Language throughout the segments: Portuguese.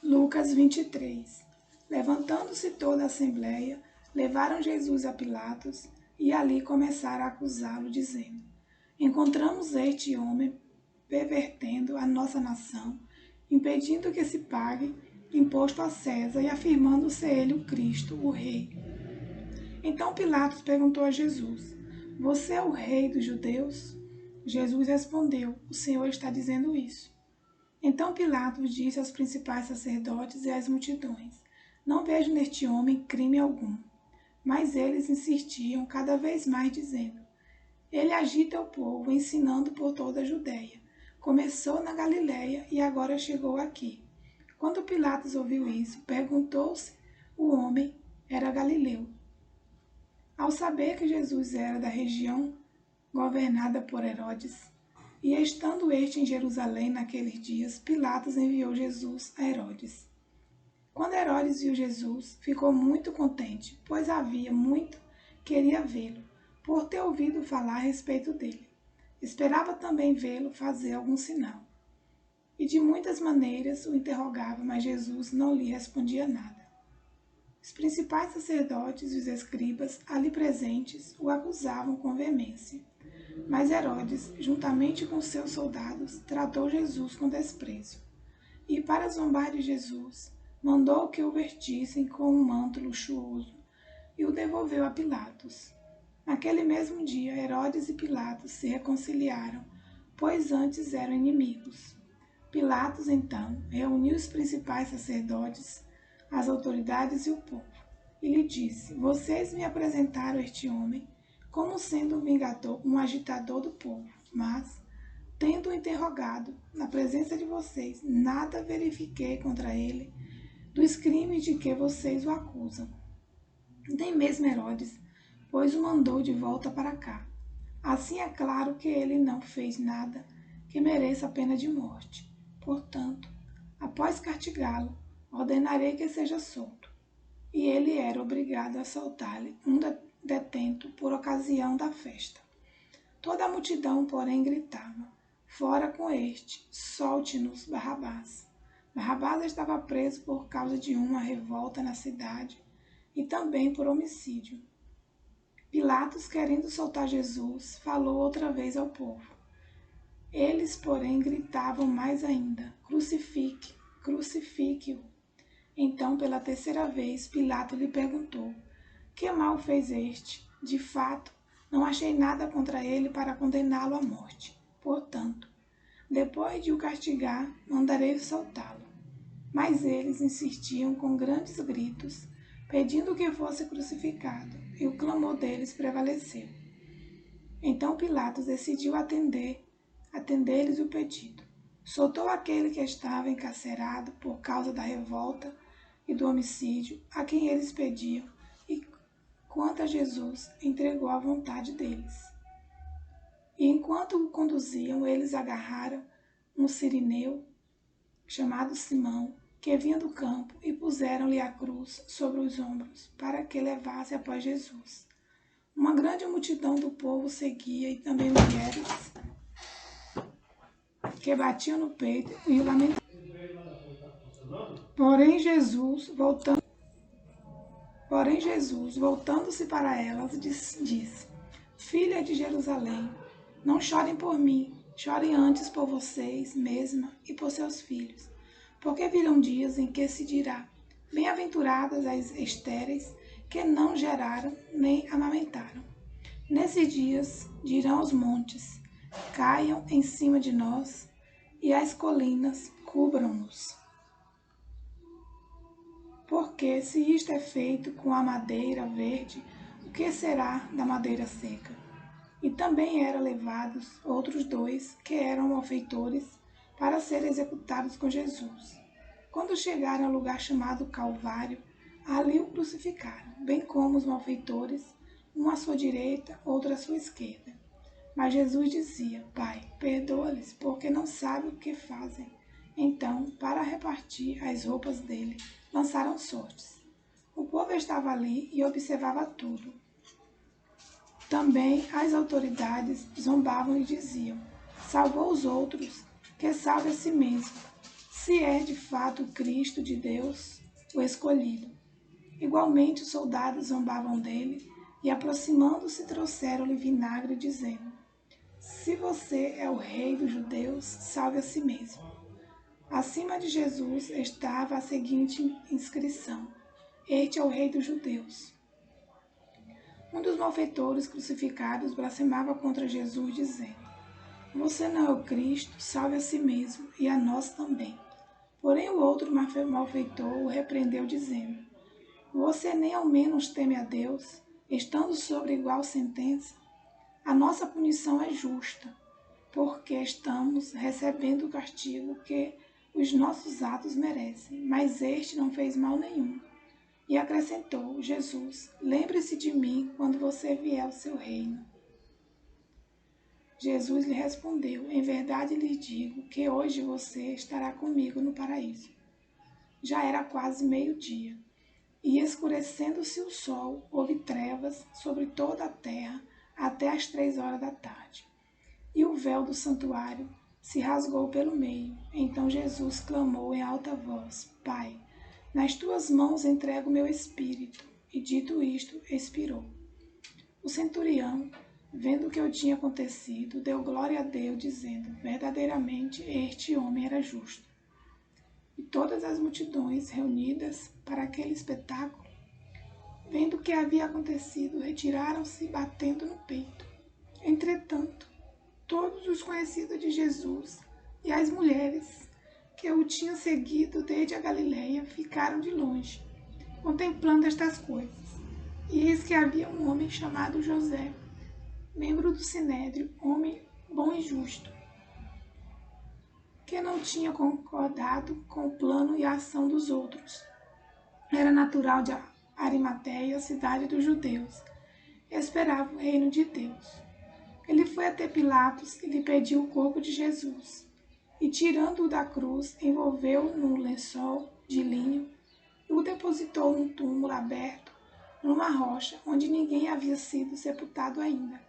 Lucas 23. Levantando-se toda a assembleia, levaram Jesus a Pilatos e ali começaram a acusá-lo, dizendo: Encontramos este homem pervertendo a nossa nação, impedindo que se pague imposto a César e afirmando ser ele o Cristo, o Rei. Então Pilatos perguntou a Jesus: Você é o Rei dos judeus? Jesus respondeu: O Senhor está dizendo isso. Então Pilatos disse aos principais sacerdotes e às multidões: Não vejo neste homem crime algum. Mas eles insistiam cada vez mais, dizendo: Ele agita o povo, ensinando por toda a Judéia. Começou na Galiléia e agora chegou aqui. Quando Pilatos ouviu isso, perguntou se o homem era galileu. Ao saber que Jesus era da região governada por Herodes, e estando este em Jerusalém naqueles dias, Pilatos enviou Jesus a Herodes. Quando Herodes viu Jesus, ficou muito contente, pois havia muito queria vê-lo, por ter ouvido falar a respeito dele. Esperava também vê-lo fazer algum sinal. E de muitas maneiras o interrogava, mas Jesus não lhe respondia nada. Os principais sacerdotes e os escribas ali presentes o acusavam com veemência. Mas Herodes, juntamente com seus soldados, tratou Jesus com desprezo. E, para zombar de Jesus, mandou que o vestissem com um manto luxuoso e o devolveu a Pilatos. Naquele mesmo dia, Herodes e Pilatos se reconciliaram, pois antes eram inimigos. Pilatos, então, reuniu os principais sacerdotes, as autoridades e o povo, e lhe disse: Vocês me apresentaram este homem como sendo um vingador, um agitador do povo, mas, tendo-o interrogado na presença de vocês, nada verifiquei contra ele dos crimes de que vocês o acusam. Nem mesmo Herodes, pois o mandou de volta para cá. Assim é claro que ele não fez nada que mereça a pena de morte. Portanto, após castigá-lo, ordenarei que seja solto. E ele era obrigado a soltar-lhe um detento por ocasião da festa. Toda a multidão, porém, gritava: Fora com este, solte-nos Barrabás. Barrabás estava preso por causa de uma revolta na cidade e também por homicídio. Pilatos, querendo soltar Jesus, falou outra vez ao povo. Eles, porém, gritavam mais ainda: Crucifique, crucifique-o. Então, pela terceira vez, Pilatos lhe perguntou: Que mal fez este? De fato, não achei nada contra ele para condená-lo à morte. Portanto, depois de o castigar, mandarei soltá-lo. Mas eles insistiam com grandes gritos, pedindo que fosse crucificado, e o clamor deles prevaleceu. Então Pilatos decidiu atender-lhes o pedido. Soltou aquele que estava encarcerado por causa da revolta e do homicídio, a quem eles pediam, e quanto a Jesus, entregou à vontade deles. E enquanto o conduziam, eles agarraram um cirineu, chamado Simão, que vinha do campo, e puseram-lhe a cruz sobre os ombros, para que levasse após Jesus. Uma grande multidão do povo seguia, e também mulheres que batiam no peito e o lamentavam. Porém Jesus, voltando-se para elas, disse: Filha de Jerusalém, não chorem por mim, chorem antes por vocês mesma e por seus filhos. Porque virão dias em que se dirá: Bem-aventuradas as estéreis que não geraram nem amamentaram. Nesses dias dirão aos montes: Caiam em cima de nós, e as colinas cubram-nos. Porque se isto é feito com a madeira verde, o que será da madeira seca? E também eram levados outros dois, que eram malfeitores, para serem executados com Jesus. Quando chegaram ao lugar chamado Calvário, ali o crucificaram, bem como os malfeitores, um à sua direita, outro à sua esquerda. Mas Jesus dizia: Pai, perdoa-lhes, porque não sabem o que fazem. Então, para repartir as roupas dele, lançaram sortes. O povo estava ali e observava tudo. Também as autoridades zombavam e diziam: Salvou os outros, que salve a si mesmo. se é de fato o Cristo de Deus, o escolhido. Igualmente os soldados zombavam dele e, aproximando-se, trouxeram-lhe vinagre, dizendo: se você é o rei dos judeus, salve a si mesmo. Acima de Jesus estava a seguinte inscrição: este é o rei dos judeus. Um dos malfeitores crucificados blasfemava contra Jesus, dizendo: você não é o Cristo, salve a si mesmo e a nós também. Porém o outro malfeitor o repreendeu, dizendo: você nem ao menos teme a Deus, estando sobre igual sentença? A nossa punição é justa, porque estamos recebendo o castigo que os nossos atos merecem, mas este não fez mal nenhum. E acrescentou Jesus: lembre-se de mim quando você vier ao seu reino. Jesus lhe respondeu: em verdade lhe digo que hoje você estará comigo no paraíso. Já era quase meio-dia, e escurecendo-se o sol, houve trevas sobre toda a terra até às 3 horas da tarde. E o véu do santuário se rasgou pelo meio. Então Jesus clamou em alta voz: Pai, nas tuas mãos entrego o meu espírito. E dito isto, expirou. O centurião, vendo o que tinha acontecido, deu glória a Deus, dizendo: verdadeiramente este homem era justo. E todas as multidões reunidas para aquele espetáculo, vendo o que havia acontecido, retiraram-se batendo no peito. Entretanto, todos os conhecidos de Jesus e as mulheres que o tinham seguido desde a Galileia ficaram de longe, contemplando estas coisas. E eis que havia um homem chamado José, membro do Sinédrio, homem bom e justo, que não tinha concordado com o plano e a ação dos outros. Era natural de Arimateia, cidade dos judeus, e esperava o reino de Deus. Ele foi até Pilatos e lhe pediu o corpo de Jesus, e tirando-o da cruz, envolveu-o num lençol de linho e o depositou num túmulo aberto, numa rocha, onde ninguém havia sido sepultado ainda.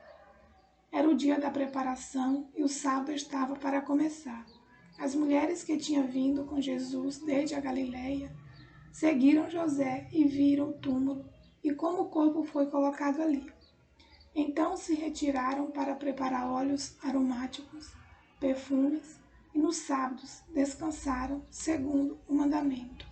Era o dia da preparação e o sábado estava para começar. As mulheres que tinham vindo com Jesus desde a Galileia seguiram José e viram o túmulo e como o corpo foi colocado ali. Então se retiraram para preparar óleos aromáticos, perfumes, e nos sábados descansaram segundo o mandamento.